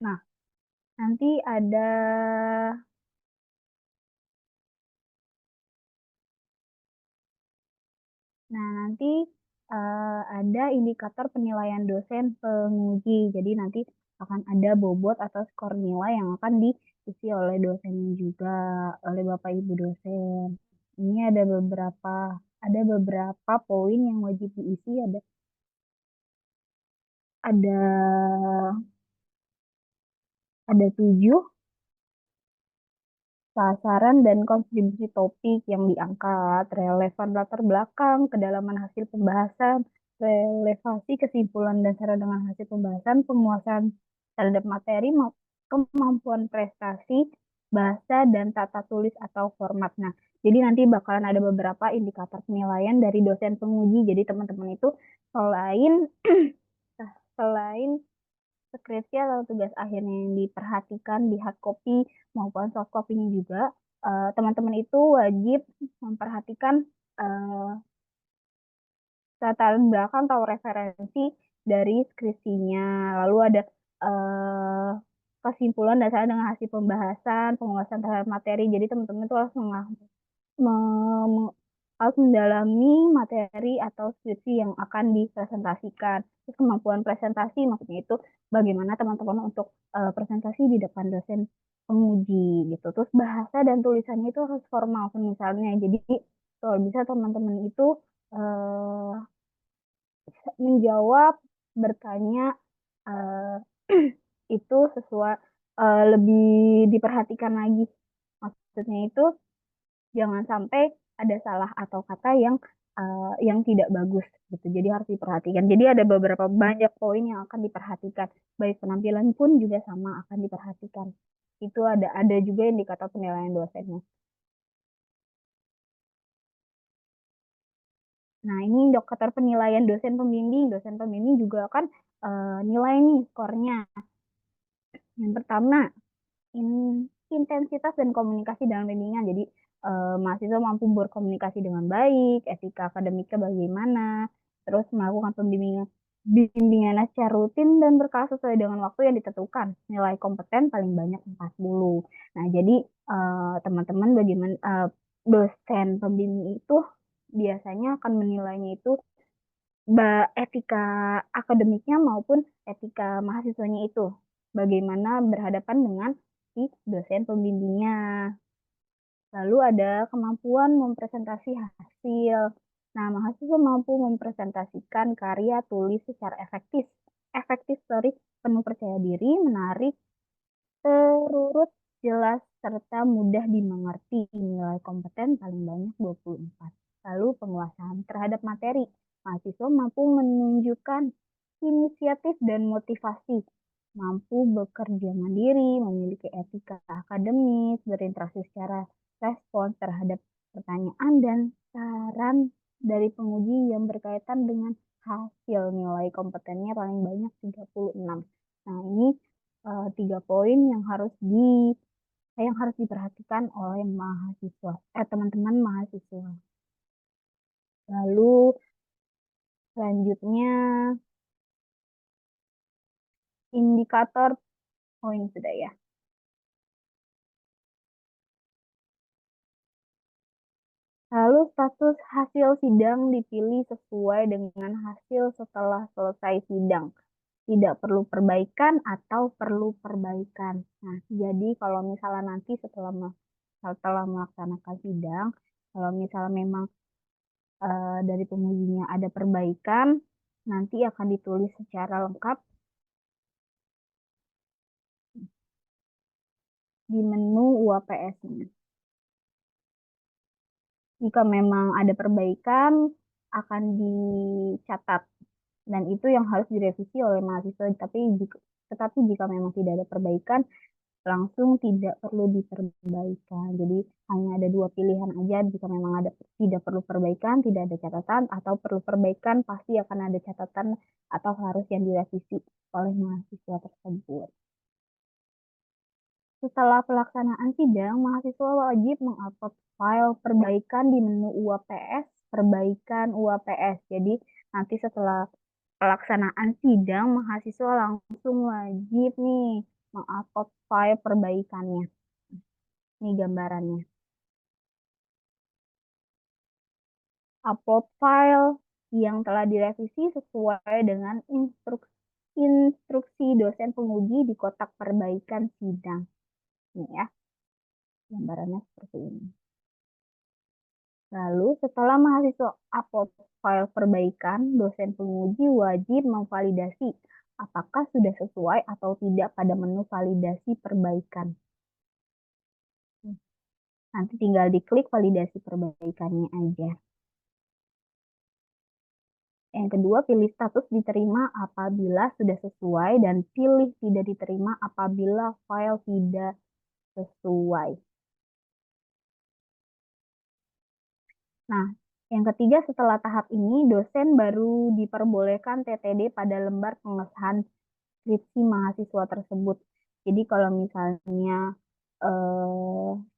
Nah, nanti ada nanti ada indikator penilaian dosen penguji. Jadi nanti akan ada bobot atau skor nilai yang akan diisi oleh dosen juga, oleh Bapak Ibu dosen. Ini ada beberapa poin yang wajib diisi, ada ada 7 sasaran dan kontribusi topik yang diangkat, relevan latar belakang, kedalaman hasil pembahasan, relevasi kesimpulan dan cara dengan hasil pembahasan, penguasaan terhadap materi, kemampuan prestasi, bahasa, dan tata tulis atau format. Nah, jadi nanti bakalan ada beberapa indikator penilaian dari dosen penguji. Jadi teman-teman itu selain selain skripsi atau tugas akhirnya yang diperhatikan di hard copy maupun soft copy-nya juga, teman-teman itu wajib memperhatikan eh, latar belakang atau referensi dari skripsinya. Lalu ada eh, kesimpulan dasar dengan hasil pembahasan, penguasaan terhadap materi. Jadi teman-teman itu harus harus mendalami materi atau skripsi yang akan dipresentasikan. Terus kemampuan presentasi maksudnya itu bagaimana teman-teman untuk presentasi di depan dosen penguji gitu. Terus bahasa dan tulisannya itu harus formal misalnya. Jadi kalau bisa teman-teman itu menjawab, bertanya, eh, itu sesuai lebih diperhatikan lagi. Maksudnya itu jangan sampai ada salah atau kata yang tidak bagus gitu. Jadi harus diperhatikan. Jadi ada beberapa banyak poin yang akan diperhatikan. Baik penampilan pun juga sama akan diperhatikan. Itu ada juga indikator penilaian dosennya. Nah, ini indikator penilaian dosen pembimbing. Dosen pembimbing juga kan nilai nih skornya. Yang pertama, intensitas dan komunikasi dalam bimbingan. Jadi mahasiswa mampu berkomunikasi dengan baik, etika akademiknya bagaimana, terus melakukan bimbingannya secara rutin dan berkala sesuai dengan waktu yang ditentukan. Nilai kompeten paling banyak 40. Nah, jadi teman-teman bagaimana dosen pembimbing itu biasanya akan menilainya itu etika akademiknya maupun etika mahasiswanya itu. Bagaimana berhadapan dengan si dosen pembimbingnya. Lalu ada kemampuan mempresentasi hasil. Nah, mahasiswa mampu mempresentasikan karya tulis secara efektif. Efektif, sorry, penuh percaya diri, menarik, terurut, jelas, serta mudah dimengerti. Nilai kompeten paling banyak 24. Lalu penguasaan terhadap materi. Mahasiswa mampu menunjukkan inisiatif dan motivasi, mampu bekerja mandiri, memiliki etika akademis, berinteraksi secara respons terhadap pertanyaan dan saran dari penguji yang berkaitan dengan hasil. Nilai kompetennya paling banyak 36. Nah, ini 3 poin yang harus diperhatikan oleh mahasiswa, teman-teman mahasiswa. Lalu selanjutnya indikator poin sudah ya. Lalu status hasil sidang dipilih sesuai dengan hasil setelah selesai sidang. Tidak perlu perbaikan atau perlu perbaikan. Nah, jadi kalau misalnya nanti setelah melaksanakan sidang, kalau misalnya memang dari pengujinya ada perbaikan, nanti akan ditulis secara lengkap di menu UAPS-nya. Jika memang ada perbaikan, akan dicatat. Dan itu yang harus direvisi oleh mahasiswa. Tetapi jika memang tidak ada perbaikan, langsung tidak perlu diperbaikan. Jadi hanya ada 2 pilihan aja. Jika memang tidak perlu perbaikan, tidak ada catatan, atau perlu perbaikan, pasti akan ada catatan atau harus yang direvisi oleh mahasiswa tersebut. Setelah pelaksanaan sidang, mahasiswa wajib mengupload file perbaikan di menu UAPS, perbaikan UAPS. Jadi nanti setelah pelaksanaan sidang, mahasiswa langsung wajib nih mengupload file perbaikannya. Ini gambarannya. Upload file yang telah direvisi sesuai dengan instruksi dosen penguji di kotak perbaikan sidang. Ini ya, gambarannya seperti ini. Lalu setelah mahasiswa upload file perbaikan, dosen penguji wajib memvalidasi apakah sudah sesuai atau tidak pada menu validasi perbaikan. Nanti tinggal diklik validasi perbaikannya aja. Yang kedua, pilih status diterima apabila sudah sesuai dan pilih tidak diterima apabila file tidak sesuai. Nah, yang ketiga setelah tahap ini, dosen baru diperbolehkan TTD pada lembar pengesahan skripsi mahasiswa tersebut. Jadi kalau misalnya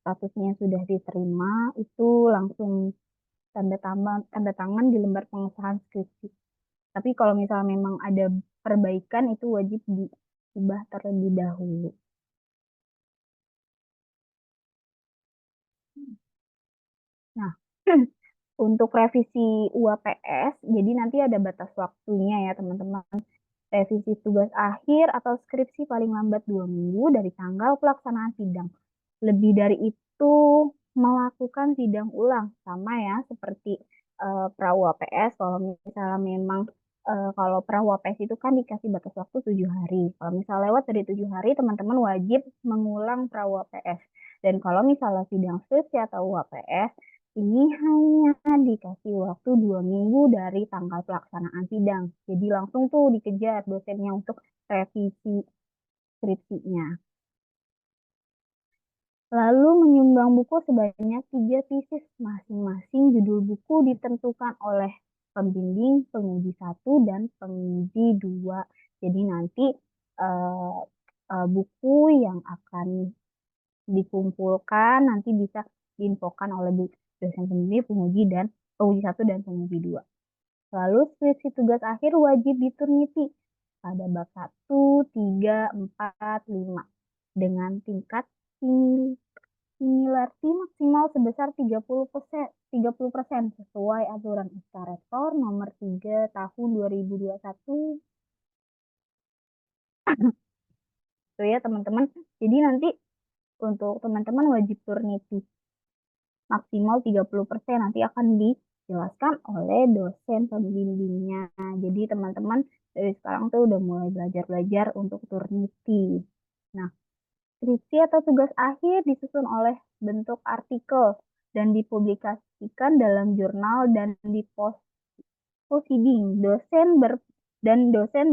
statusnya sudah diterima, itu langsung tanda tangan di lembar pengesahan skripsi. Tapi kalau misalnya memang ada perbaikan, itu wajib diubah terlebih dahulu. Nah, untuk revisi UAPS, jadi nanti ada batas waktunya ya teman-teman. Revisi tugas akhir atau skripsi paling lambat 2 minggu dari tanggal pelaksanaan sidang. Lebih dari itu, melakukan sidang ulang. Sama ya, seperti pra UAPS, kalau misalnya memang kalau pra-UAPS itu kan dikasih batas waktu 7 hari. Kalau misalnya lewat dari 7 hari, teman-teman wajib mengulang pra-UAPS. Dan kalau misalnya sidang skripsi atau UAPS, ini hanya dikasih waktu 2 minggu dari tanggal pelaksanaan sidang. Jadi langsung tuh dikejar dosennya untuk revisi skripsinya. Lalu menyumbang buku sebanyak 3 tesis. Masing-masing judul buku ditentukan oleh pembimbing, penguji 1, dan penguji 2. Jadi nanti eh, buku yang akan dikumpulkan nanti bisa diinfokan oleh dosen pembimbing, penguji, dan penguji 1 dan penguji 2. Lalu skripsi tugas akhir wajib diturniti pada bab 1, 3, 4, 5 dengan tingkat similarity maksimal sebesar 30% sesuai aturan SK Rektor nomor 3 tahun 2021. Itu ya teman-teman. Jadi nanti untuk teman-teman wajib turniti maksimal 30% nanti akan dijelaskan oleh dosen pembimbingnya. Jadi teman-teman dari sekarang tuh udah mulai belajar-belajar untuk turniti. Nah, skripsi atau tugas akhir disusun oleh bentuk artikel dan dipublikasikan dalam jurnal dan di proceeding. Dosen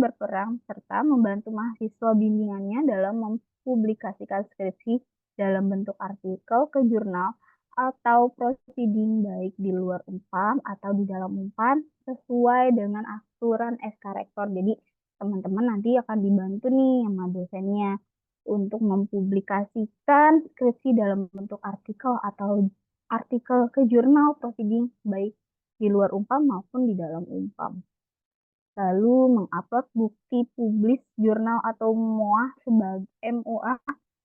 berperan serta membantu mahasiswa bimbingannya dalam mempublikasikan skripsi dalam bentuk artikel ke jurnal atau proceeding baik di luar UNPAM atau di dalam UNPAM sesuai dengan aturan SK Rektor. Jadi teman-teman nanti akan dibantu nih sama dosennya untuk mempublikasikan skripsi dalam bentuk artikel atau artikel ke jurnal proceeding baik di luar UNPAM maupun di dalam UNPAM. Lalu mengupload bukti publis jurnal atau MOA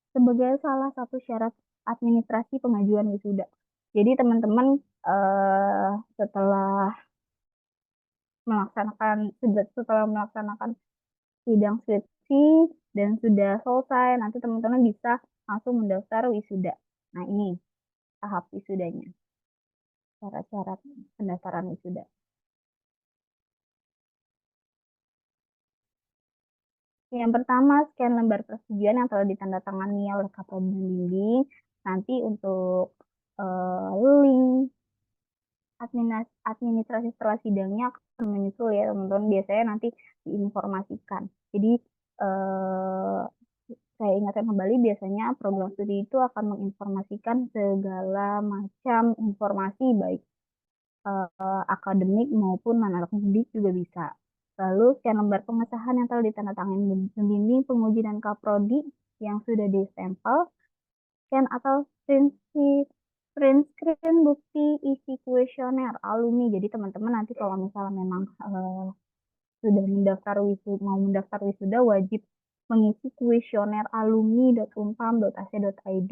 sebagai salah satu syarat administrasi pengajuan wisuda. Jadi teman-teman setelah melaksanakan sidang skripsi dan sudah selesai, nanti teman-teman bisa langsung mendaftar wisuda. Nah, ini tahap wisudanya, syarat-syarat pendaftaran wisuda. Yang pertama, scan lembar persetujuan yang telah ditandatangani oleh Kapolda Bimbing. Nanti untuk link administrasi setelah sidangnya akan menyusul ya teman-teman. Biasanya nanti diinformasikan. Jadi eh, saya ingatkan kembali biasanya program studi itu akan menginformasikan segala macam informasi baik akademik maupun non-akademik juga bisa. Lalu scan lembar pengesahan yang telah ditandatangani pembimbing, penguji, dan kaprodi yang sudah distempel, scan atau print screen bukti isi kuesioner alumni. Jadi teman-teman nanti kalau misalnya memang sudah mau mendaftar wisuda wajib mengisi kuesioner alumni.unpam.ac.id,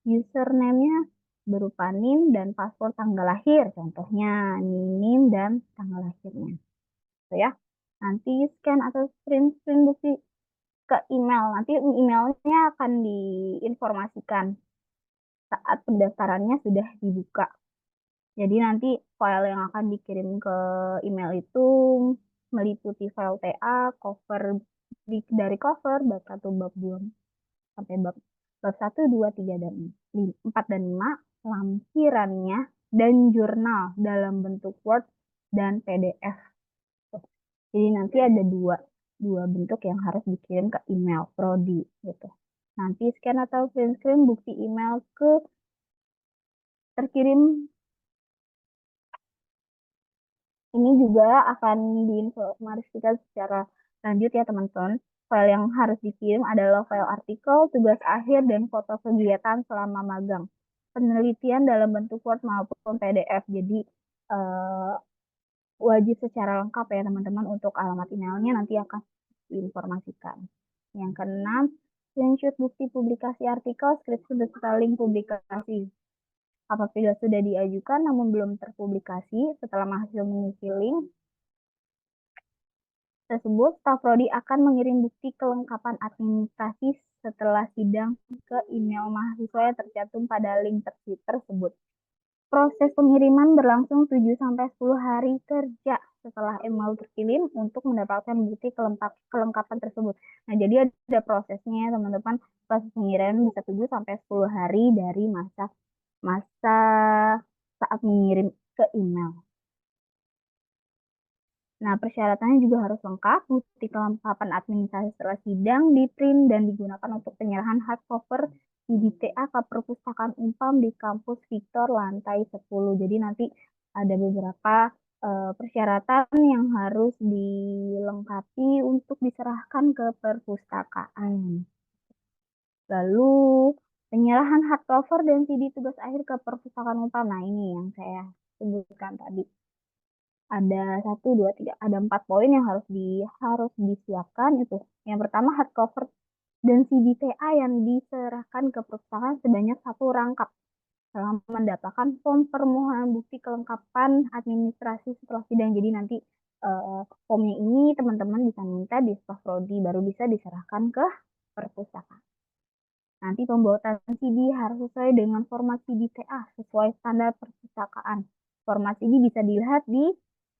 username-nya berupa NIM dan paspor tanggal lahir, contohnya NIM dan tanggal lahirnya. Gitu ya. Nanti scan atau screen bukti ke email. Nanti emailnya akan diinformasikan saat pendaftarannya sudah dibuka. Jadi nanti file yang akan dikirim ke email itu meliputi file TA, cover dari cover, bab 1, bab 2, sampai bab 1, 2, 3, dan 4 dan 5, lampirannya, dan jurnal dalam bentuk Word dan PDF. Jadi nanti ada dua bentuk yang harus dikirim ke email prodi gitu. Nanti scan atau print screen bukti email terkirim ini juga akan diinformasikan secara lanjut ya teman-teman. File yang harus dikirim adalah file artikel, tugas akhir, dan foto kegiatan selama magang. Penelitian dalam bentuk Word maupun PDF. Jadi eh, wajib secara lengkap ya teman-teman untuk alamat emailnya nanti akan diinformasikan. Yang keenam, screenshot bukti publikasi artikel, skripsi beserta link publikasi. Apabila sudah diajukan namun belum terpublikasi, setelah mahasiswa mengisi link tersebut, staf prodi akan mengirim bukti kelengkapan administrasi setelah sidang ke email mahasiswa yang tercantum pada link tersebut. Proses pengiriman berlangsung 7-10 hari kerja setelah email terkirim untuk mendapatkan bukti kelengkapan tersebut. Nah, jadi ada prosesnya, teman-teman. Proses pengiriman bisa 7-10 hari dari masa masa saat mengirim ke email. Nah, persyaratannya juga harus lengkap. Bukti kelengkapan administrasi setelah sidang di-print dan digunakan untuk penyerahan hard cover di TA ke Perpustakaan Umpam di kampus Victor lantai 10. Jadi nanti ada beberapa persyaratan yang harus dilengkapi untuk diserahkan ke perpustakaan. Lalu penyerahan hard cover dan CD tugas akhir ke Perpustakaan Umpam. Nah, ini yang saya sebutkan tadi. Ada 1, 2, 3, ada 4 poin yang harus disiapkan itu. Yang pertama, hardcover dan CD-TA yang diserahkan ke perpustakaan sebanyak 1 rangkap dalam mendapatkan form permohonan bukti kelengkapan administrasi setelah sidang. Jadi nanti formnya ini teman-teman bisa minta di staf prodi baru bisa diserahkan ke perpustakaan. Nanti pembuatan CD harus sesuai dengan format CD-TA sesuai standar perpustakaan. Format CD bisa dilihat di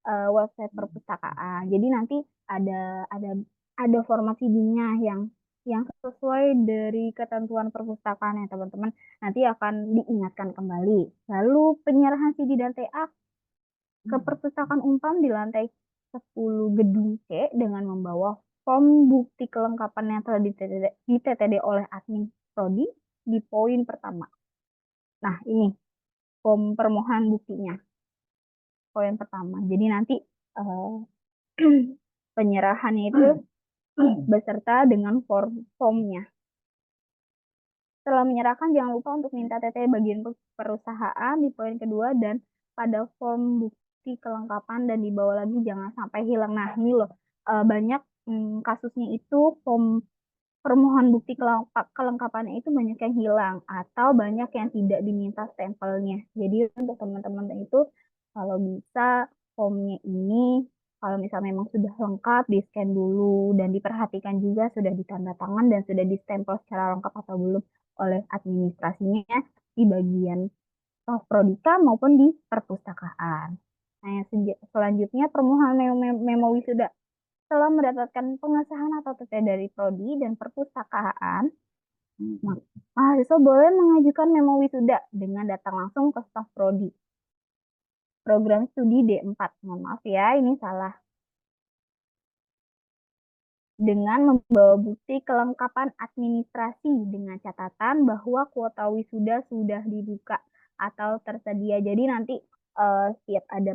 website perpustakaan. Jadi nanti ada format CD-nya yang sesuai dari ketentuan perpustakaan ya teman-teman. Nanti akan diingatkan kembali. Lalu penyerahan CD dan TA ke perpustakaan Umpam di lantai 10 gedung C dengan membawa form bukti kelengkapan yang telah di-TTD oleh admin prodi di poin pertama. Nah, ini form permohonan buktinya. Poin pertama. Jadi nanti penyerahannya itu beserta dengan formnya. Setelah menyerahkan, jangan lupa untuk minta TT bagian perusahaan di poin kedua dan pada form bukti kelengkapan dan dibawa lagi jangan sampai hilang. Nah, ini loh banyak kasusnya itu form permohonan bukti kelengkapannya itu banyak yang hilang atau banyak yang tidak diminta stempelnya. Jadi untuk teman-teman itu kalau bisa formnya ini kalau misalnya memang sudah lengkap di-scan dulu dan diperhatikan juga sudah ditanda tangan dan sudah di-stempel secara lengkap atau belum oleh administrasinya di bagian Prodika maupun di perpustakaan. Nah, yang selanjutnya permohonan memo wisuda. Setelah mendapatkan pengesahan atau TT dari prodi dan perpustakaan, mahasiswa boleh mengajukan memo wisuda dengan datang langsung ke staf prodi. Program studi D4. Mohon maaf ya, ini salah. Dengan membawa bukti kelengkapan administrasi dengan catatan bahwa kuota wisuda sudah dibuka atau tersedia. Jadi nanti setiap ada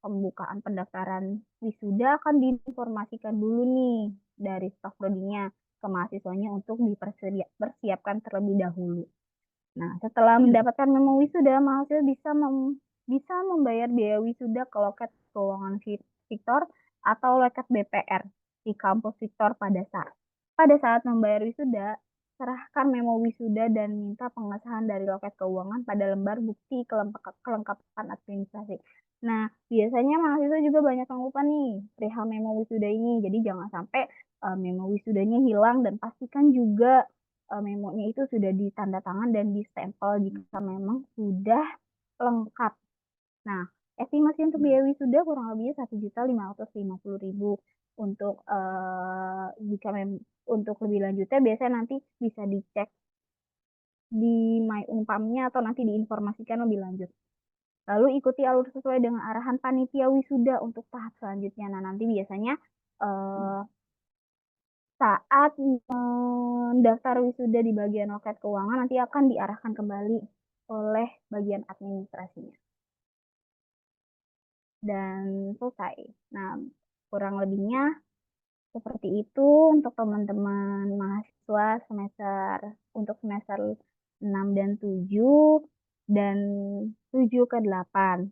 pembukaan pendaftaran wisuda akan diinformasikan dulu nih dari staf prodinya ke mahasiswanya untuk dipersiapkan terlebih dahulu. Nah, setelah mendapatkan memo wisuda, mahasiswa bisa membayar biaya wisuda ke loket keuangan Victor atau loket BPR di kampus Victor pada saat membayar wisuda, serahkan memo wisuda dan minta pengesahan dari loket keuangan pada lembar bukti kelengkapan administrasi. Nah, biasanya mahasiswa juga banyak yang lupa nih perihal memo wisuda ini. Jadi jangan sampai memo wisudanya hilang dan pastikan juga memonya itu sudah ditanda tangan dan distempel jika memang sudah lengkap. Nah, estimasi untuk biaya wisuda kurang lebih 1.550.000. Untuk jika untuk lebih lanjutnya biasanya nanti bisa dicek di My Umpamnya atau nanti diinformasikan lebih lanjut. Lalu ikuti alur sesuai dengan arahan panitia wisuda untuk tahap selanjutnya. Nah, nanti biasanya saat mendaftar wisuda di bagian loket keuangan nanti akan diarahkan kembali oleh bagian administrasinya. Dan selesai. Nah, kurang lebihnya seperti itu untuk teman-teman mahasiswa untuk semester 6 dan 7 dan 7 ke 8.